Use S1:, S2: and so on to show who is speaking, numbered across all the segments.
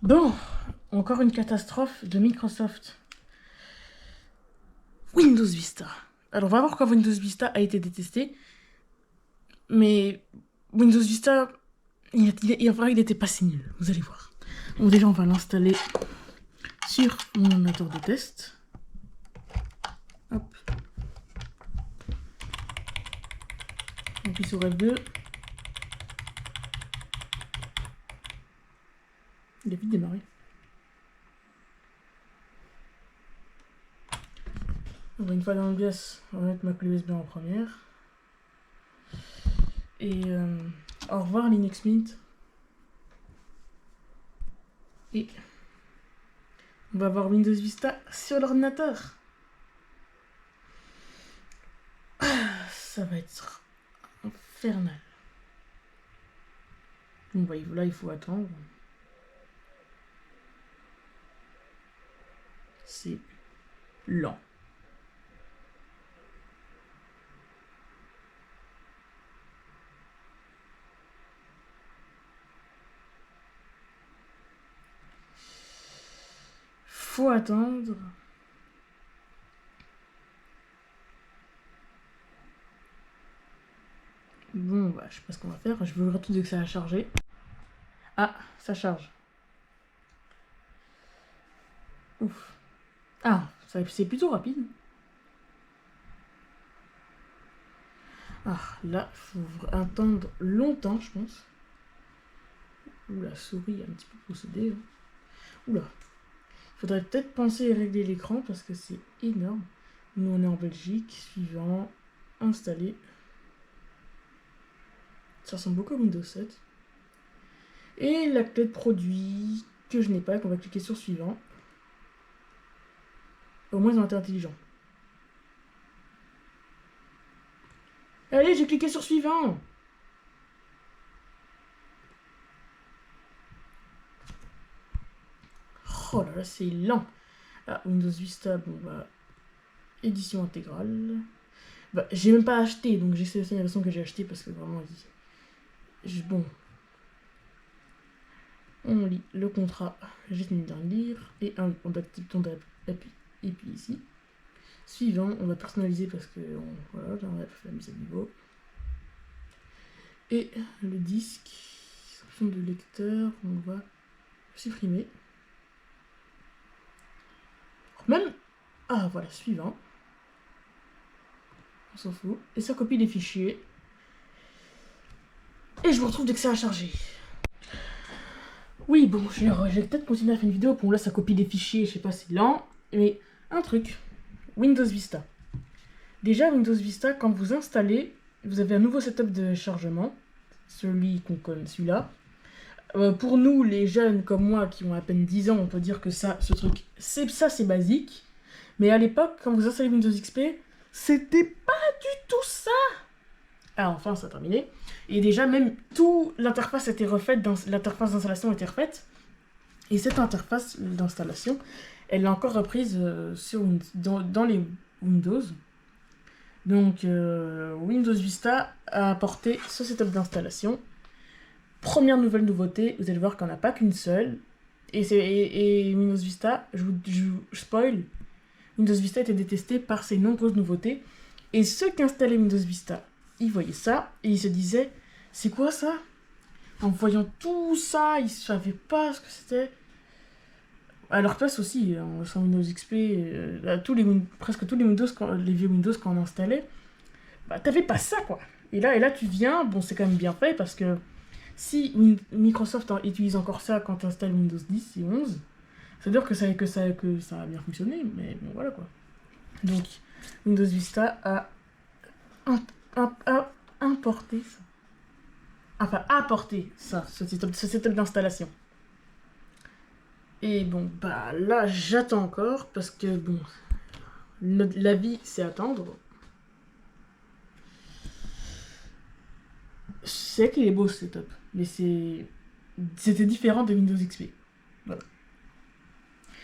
S1: Bon, encore une catastrophe de Microsoft. Windows Vista. Alors, on va voir pourquoi Windows Vista a été détesté. Mais Windows Vista, il n'était pas si nul, vous allez voir. Bon, déjà, on va l'installer sur mon ordinateur de test. Hop. On appuie sur F2. Il a vite démarré. Une fois dans le BIOS, on va mettre ma clé USB en première. Et au revoir Linux Mint. Et on va voir Windows Vista sur l'ordinateur. Ça va être infernal. Bon bah là il faut attendre. C'est lent. Faut attendre. Bon bah je sais pas ce qu'on va faire. Je veux tout dès que ça a chargé. Ah, ça charge. Ouf. Ah, c'est plutôt rapide. Ah, là, faut attendre longtemps, je pense. Ouh, la souris est un petit peu possédée. Hein. Oula. Faudrait peut-être penser à régler l'écran parce que c'est énorme. Nous, on est en Belgique. Suivant. Installer. Ça ressemble beaucoup à Windows 7. Et la clé de produit que je n'ai pas, qu'on va cliquer sur suivant. Au moins, ils ont été intelligents. Allez, j'ai cliqué sur suivant. Oh là là, c'est lent. Ah, Windows Vista, bon bah... Édition intégrale. Bah, j'ai même pas acheté, donc j'ai sélectionné la version que j'ai acheté parce que vraiment... Bon. On lit le contrat. J'ai fini d'en lire. Et on appuie. Et puis ici. Suivant, on va personnaliser parce que... voilà, on va faire la mise à niveau. Et le disque, option de lecteur, on va supprimer. Même... Ah, voilà, suivant. On s'en fout. Et ça copie les fichiers. Et je vous retrouve dès que ça a chargé. Oui, bon, j'ai peut-être continué à faire une vidéo. Pour là, ça copie des fichiers, je sais pas, c'est lent. Mais un truc, Windows Vista. Déjà, Windows Vista, quand vous installez, vous avez un nouveau setup de chargement. Celui qu'on connaît, celui-là. Pour nous, les jeunes comme moi, qui ont à peine 10 ans, on peut dire que ça, ce truc, c'est basique. Mais à l'époque, quand vous installez Windows XP, c'était pas du tout ça. Ah, enfin, ça a terminé. Et déjà, même toute l'interface a été refaite, l'interface d'installation a été refaite. Et cette interface d'installation, elle est encore reprise dans les Windows. Donc, Windows Vista a apporté ce setup d'installation. Première nouvelle nouveauté, vous allez voir qu'il n'y en a pas qu'une seule. Et Windows Vista, je spoil, Windows Vista était détesté par ses nombreuses nouveautés. Et ceux qui installaient Windows Vista, ils voyaient ça et ils se disaient, c'est quoi ça? En voyant tout ça, ils ne savaient pas ce que c'était. À leur place aussi, sans Windows XP, presque tous les Windows, les vieux Windows qu'on installait, bah t'avais pas ça quoi. Et là tu viens, bon c'est quand même bien fait parce que si Microsoft utilise encore ça quand tu installes Windows 10 et 11, ça veut dire que ça a bien fonctionné, mais bon voilà quoi. Donc Windows Vista a importé ça. Enfin, apporté ça, ce setup d'installation. Et bon, bah là, j'attends encore, parce que bon, la vie, c'est attendre. C'est qu'il est beau ce setup, mais c'était différent de Windows XP. Voilà.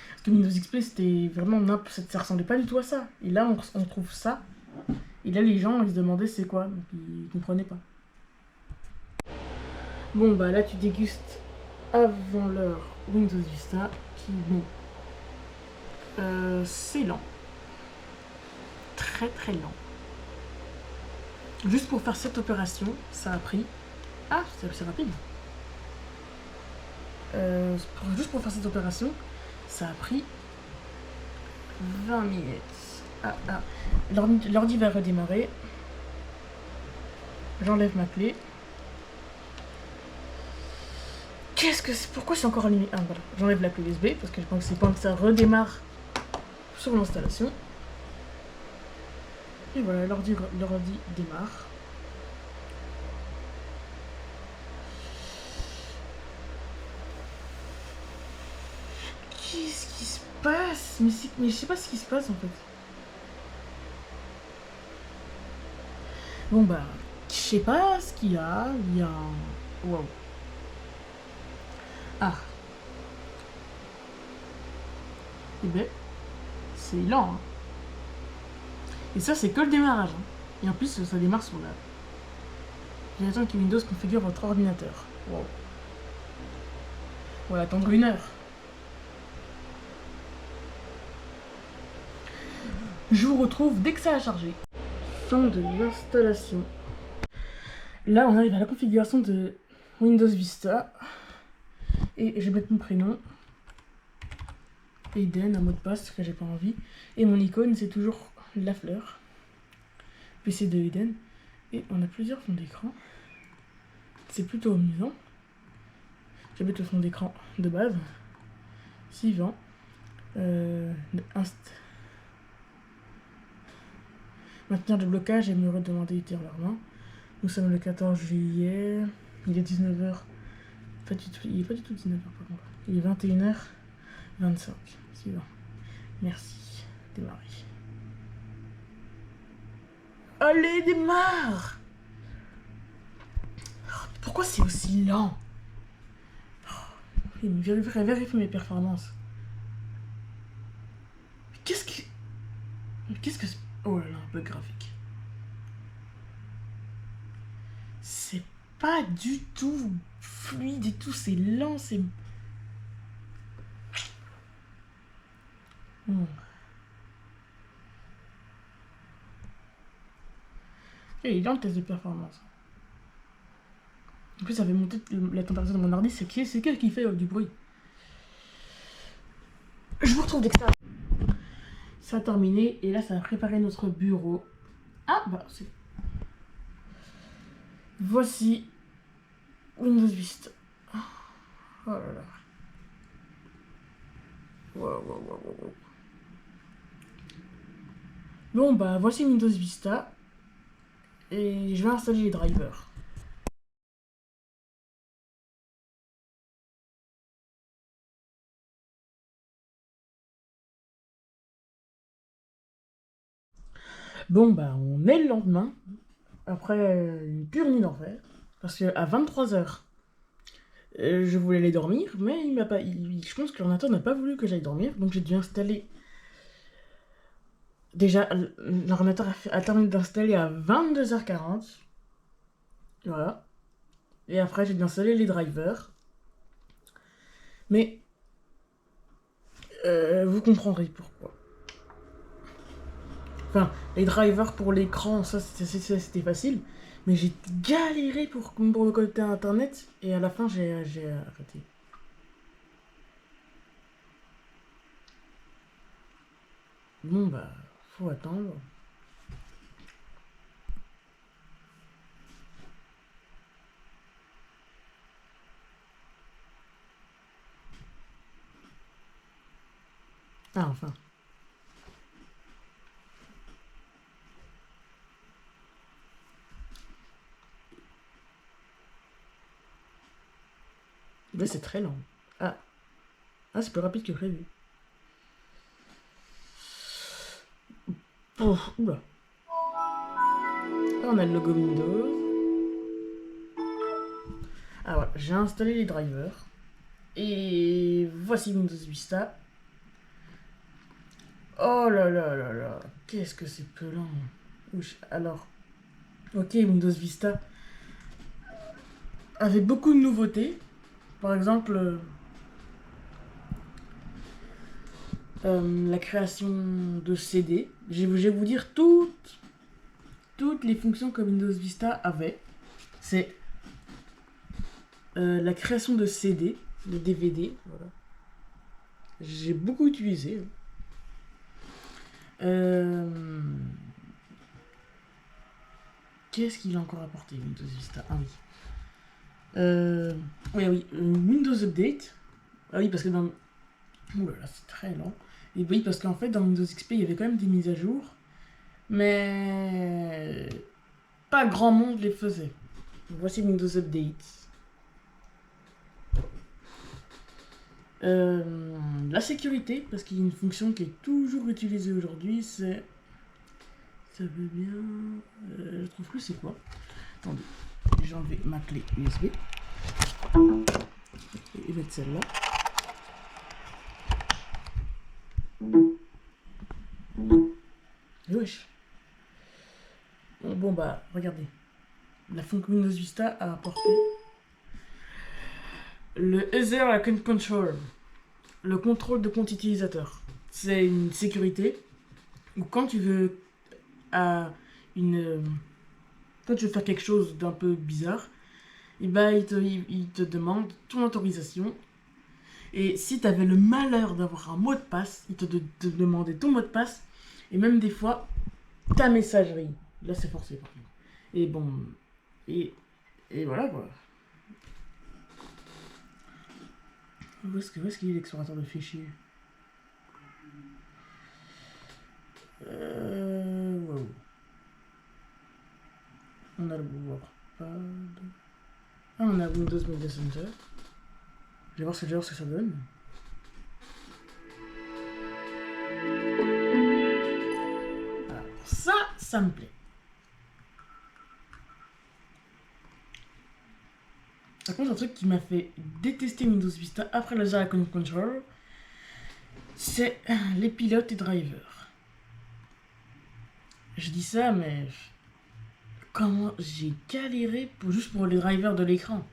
S1: Parce que Windows XP, c'était vraiment ça ressemblait pas du tout à ça. Et là, on trouve ça. Et là, les gens, ils se demandaient c'est quoi, donc ils comprenaient pas. Bon, bah là, tu dégustes avant l'heure Windows Vista qui, bon, c'est lent. Très très lent. Juste pour faire cette opération, ça a pris... Ah, c'est rapide. Juste pour faire cette opération, ça a pris 20 minutes. L'ordi va redémarrer. J'enlève ma clé. Pourquoi c'est encore allumé? Ah voilà, j'enlève la clé USB parce que je pense que c'est pas que ça redémarre sur l'installation. Et voilà, l'ordi démarre. Qu'est-ce qui se passe? Mais je sais pas ce qui se passe en fait. Bon bah, je sais pas ce qu'il y a. Il y a un... Wow. Ah. Eh ben, c'est lent. Hein. Et ça, c'est que le démarrage. Hein. Et en plus, ça démarre sur la... J'attends que Windows configure votre ordinateur. Wow. On va attendre 1 heure. Je vous retrouve dès que ça a chargé. Fin de l'installation. Là, on arrive à la configuration de Windows Vista. Et je vais mettre mon prénom. Eden, un mot de passe, parce que j'ai pas envie. Et mon icône, c'est toujours la fleur. PC de Eden. Et on a plusieurs fonds d'écran. C'est plutôt amusant. Je vais mettre le fond d'écran de base. Suivant. Maintenir le blocage et me redemander ultérieurement. Nous sommes le 14 juillet. Il est 19h. Il est pas du tout 19h par contre. Il est 21h25. Suivant. Merci. Démarrer. Allez, démarre! Pourquoi c'est aussi lent? Vérifie mes performances. Qu'est-ce que c'est? Oh là là, un bug graphique. C'est pas du tout fluide et tout, c'est lent, c'est... Et il est dans le test de performance. En plus, ça fait monter la température de mon ordi, c'est quel qui fait du bruit. Je vous retrouve dès que ça a terminé, et là, ça va préparer notre bureau. Ah, bah, c'est... Voici Windows Vista. Oh là là. Wow. Bon, bah, voici Windows Vista. Et je vais installer les drivers. Bon, bah, on est le lendemain. Après une pure nuit d'enfer. Parce qu'à 23h, je voulais aller dormir, mais il m'a pas. Je pense que l'ordinateur n'a pas voulu que j'aille dormir, donc j'ai dû installer. Déjà, l'ordinateur a terminé d'installer à 22h40. Voilà. Et après, j'ai dû installer les drivers. Mais vous comprendrez pourquoi. Enfin, les drivers pour l'écran, ça c'était facile. Mais j'ai galéré pour me connecter à internet. Et à la fin, j'ai arrêté. Bon, bah, faut attendre. Ah, enfin. Mais c'est très lent. Ah, c'est plus rapide que prévu. Oh, oula. Là, on a le logo Windows. Ah voilà, j'ai installé les drivers. Et voici Windows Vista. Oh là là là là, qu'est-ce que c'est peu lent. Alors, ok, Windows Vista avait beaucoup de nouveautés. Par exemple, la création de CD. Je vais vous dire toutes les fonctions que Windows Vista avait. C'est la création de CD, de DVD. Voilà. J'ai beaucoup utilisé. Qu'est-ce qu'il a encore apporté Windows Vista? Ah oui. Oui, Windows Update. Ah oui, parce que dans... Ouh là là, c'est très lent. Et oui, parce qu'en fait, dans Windows XP, il y avait quand même des mises à jour. Mais... pas grand monde les faisait. Voici Windows Update. La sécurité, parce qu'il y a une fonction qui est toujours utilisée aujourd'hui, c'est... Ça veut bien... je trouve plus c'est quoi. Attendez, j'ai enlevé ma clé USB. Et mettre celle-là. Wesh. Bon bah, regardez. La fonction Windows Vista a apporté le Ether Account Control. Le contrôle de compte utilisateur. C'est une sécurité où quand tu veux quand tu veux faire quelque chose d'un peu bizarre, et bah il te demande ton autorisation. Et si tu avais le malheur d'avoir un mot de passe, il te demandait ton mot de passe et même des fois ta messagerie. Là c'est forcé par contre. Et bon, et voilà quoi. Où est-ce qu'il est l'explorateur de fichiers? Wow. On a le WordPad. Ah, on a Windows Media Center. Je vais voir ce que ça donne. Alors, ça me plaît. Par contre, un truc qui m'a fait détester Windows Vista après le Java Account Control, c'est les pilotes et drivers. Je dis ça, mais comment j'ai galéré juste pour les drivers de l'écran.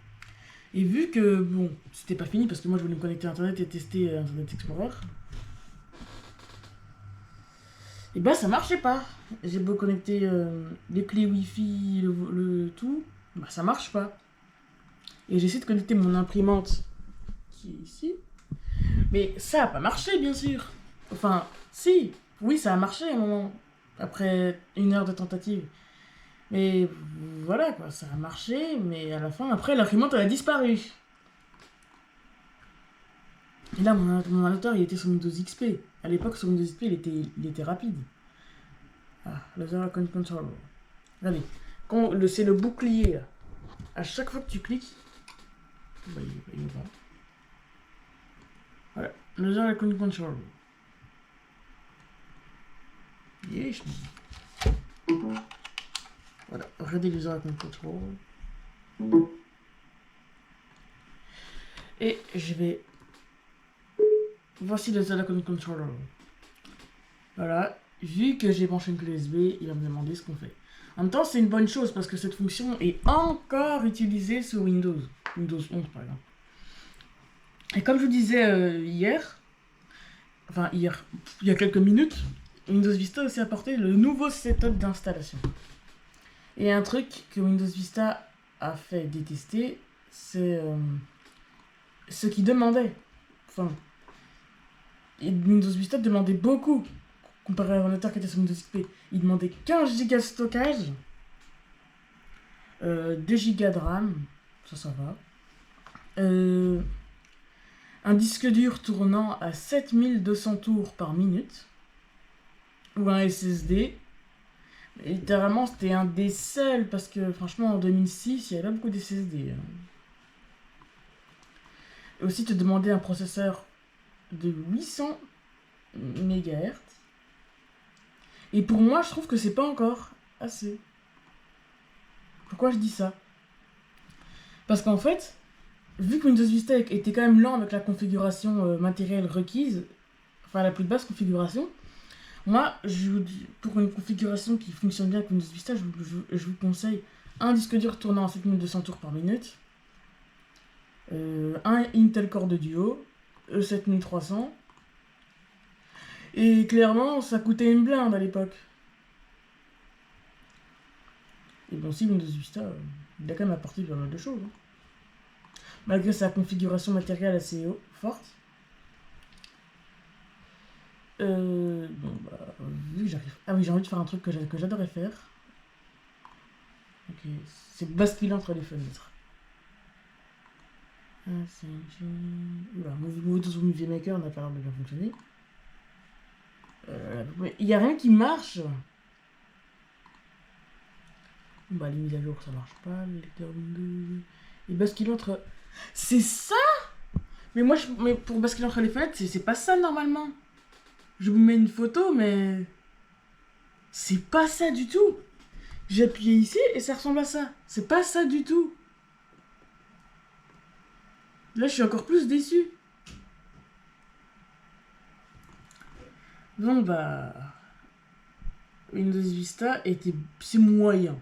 S1: Et vu que, bon, c'était pas fini parce que moi je voulais me connecter à Internet et tester Internet Explorer, et bah ça marchait pas. J'ai beau connecter les clés Wi-Fi, le tout, bah ça marche pas. Et j'essaie de connecter mon imprimante qui est ici, mais ça a pas marché bien sûr. Enfin, si, oui ça a marché à un moment, après 1 heure de tentative. Mais voilà quoi, ça a marché, mais à la fin, après l'imprimante elle a disparu. Et là, mon ordinateur il était sur Windows XP. À l'époque, sur Windows XP, il était rapide. Ah, Laser Account Control. Regardez, c'est le bouclier là. À chaque fois que tu cliques, bah, il va. Voilà, Laser Account Control. Yes. Voilà, regardez Laser Account Control. Et je vais... Voici le Laser Account Control. Voilà, vu que j'ai branché une clé USB, il va me demander ce qu'on fait. En même temps, c'est une bonne chose parce que cette fonction est encore utilisée sur Windows 11 par exemple. Et comme je vous disais il y a quelques minutes, Windows Vista a aussi apporté le nouveau setup d'installation. Et un truc que Windows Vista a fait détester, c'est ce qu'il demandait. Enfin, Windows Vista demandait beaucoup comparé à l'ordinateur qui était sur Windows XP. Il demandait 15 Go de stockage, 2 Go de RAM, ça va. Un disque dur tournant à 7200 tours par minute, ou un SSD. Et littéralement, c'était un des seuls, parce que franchement, en 2006, il y avait pas beaucoup de SSD. Et aussi, te demander un processeur de 800 MHz. Et pour moi, je trouve que c'est pas encore assez. Pourquoi je dis ça? Parce qu'en fait, vu que Windows Vista était quand même lent avec la configuration matérielle requise, enfin la plus basse configuration, moi, pour une configuration qui fonctionne bien avec Windows Vista, je vous conseille un disque dur tournant à 7200 tours par minute, un Intel Core de Duo, E7300. Et clairement, ça coûtait une blinde à l'époque. Et bon, si Windows Vista, il a quand même apporté pas mal de choses. Hein. Malgré sa configuration matérielle assez forte. Bon, bah, vu que j'arrive. Ah oui, j'ai envie de faire un truc que j'adorais faire. Ok, c'est basculer entre les fenêtres. Oula, Windows Movie Maker n'a pas l'air de bien fonctionner. Mais il n'y a rien qui marche. Bah, les mises à jour, ça marche pas. Le lecteur Windows. Et basculer entre. C'est ça. Mais moi, mais pour basculer entre les fenêtres, c'est pas ça normalement. Je vous mets une photo, mais. C'est pas ça du tout. J'ai appuyé ici et ça ressemble à ça. C'est pas ça du tout. Là, je suis encore plus déçu. Bon, bah. Windows Vista c'est moyen.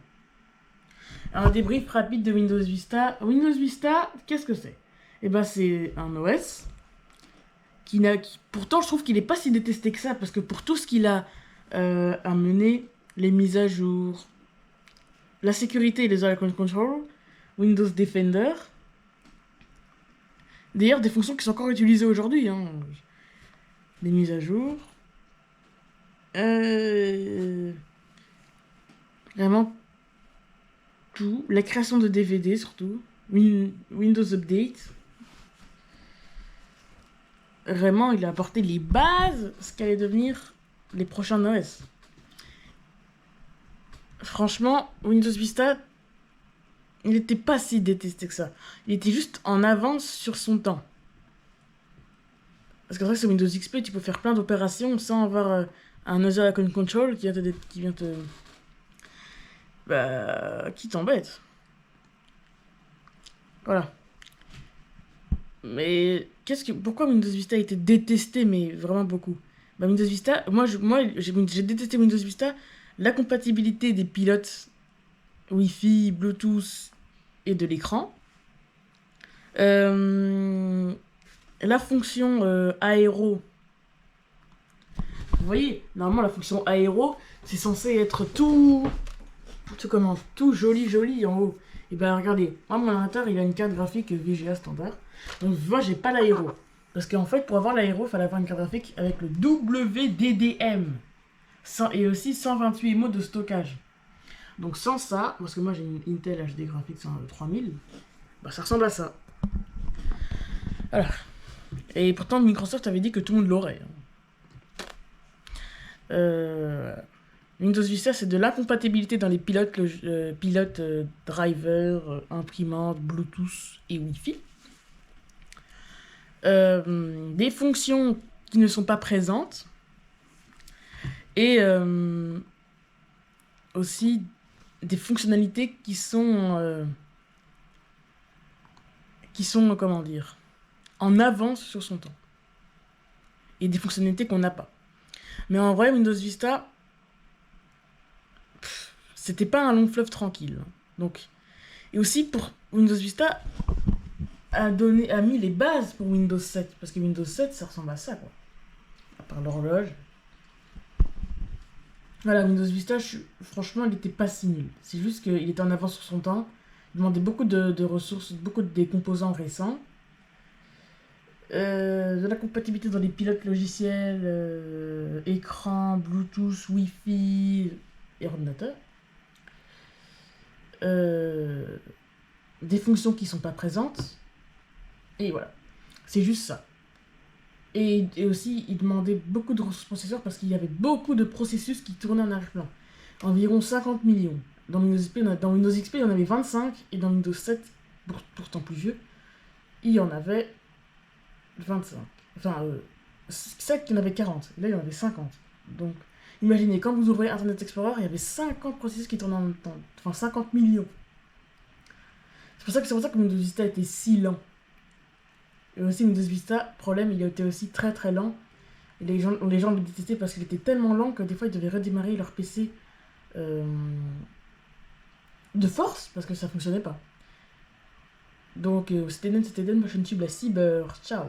S1: Un débrief rapide de Windows Vista. Windows Vista, qu'est-ce que c'est? Eh ben, c'est un OS pourtant, je trouve qu'il n'est pas si détesté que ça, parce que pour tout ce qu'il a amené, les mises à jour, la sécurité et les icon control, Windows Defender, d'ailleurs, des fonctions qui sont encore utilisées aujourd'hui, hein. Les mises à jour, vraiment tout, la création de DVD surtout, Windows Update. Vraiment, il a apporté les bases, ce qu'allait devenir les prochains OS. Franchement, Windows Vista, il n'était pas si détesté que ça. Il était juste en avance sur son temps. Parce que c'est vrai que sur Windows XP, tu peux faire plein d'opérations sans avoir un Other Icon Control qui vient te... Bah... qui t'embête. Voilà. Mais pourquoi Windows Vista a été détesté, mais vraiment beaucoup? Bah, Windows Vista, moi j'ai détesté Windows Vista, la compatibilité des pilotes Wi-Fi, Bluetooth et de l'écran. La fonction aéro. Vous voyez, normalement la fonction aéro, c'est censé être tout joli en haut. Et ben regardez, moi mon ordinateur il a une carte graphique VGA standard. Donc moi j'ai pas l'aéro. Parce qu'en fait pour avoir l'aéro, il fallait avoir une carte graphique avec le WDDM. Et aussi 128 MO de stockage. Donc sans ça, parce que moi j'ai une Intel HD Graphics 3000, bah ça ressemble à ça. Voilà. Et pourtant Microsoft avait dit que tout le monde l'aurait. Windows Vista, c'est de l'incompatibilité dans les pilotes, driver, imprimante, Bluetooth et Wi-Fi. Des fonctions qui ne sont pas présentes. Et aussi des fonctionnalités qui sont comment dire, en avance sur son temps. Et des fonctionnalités qu'on n'a pas. Mais en vrai, Windows Vista, c'était pas un long fleuve tranquille. Donc, et aussi pour Windows Vista a mis les bases pour Windows 7. Parce que Windows 7, ça ressemble à ça, quoi. À part l'horloge. Voilà, Windows Vista, franchement, il était pas si nul. C'est juste qu'il était en avance sur son temps. Il demandait beaucoup de ressources, beaucoup des composants récents. De la compatibilité dans les pilotes logiciels, écran, Bluetooth, Wi-Fi et ordinateur. Des fonctions qui sont pas présentes. Et voilà. C'est juste ça. Et aussi, il demandait beaucoup de ressources processeurs parce qu'il y avait beaucoup de processus qui tournaient en arrière-plan. Environ 50 millions. Dans Windows XP, il y en avait 25. Et dans Windows 7, pourtant plus vieux, il y en avait 25. Enfin, 7, il y en avait 40. Et là, il y en avait 50. Donc, imaginez, quand vous ouvrez Internet Explorer, il y avait 50 processus qui tournaient en même temps. Enfin, 50 millions. C'est pour ça que Windows Vista était si lent. Et aussi, Windows Vista, problème, il a été aussi très très lent. Et les gens le détestaient parce qu'il était tellement lent que des fois, ils devaient redémarrer leur PC de force parce que ça fonctionnait pas. Donc, c'était Den, ma chaîne YouTube, la Cyber. Ciao.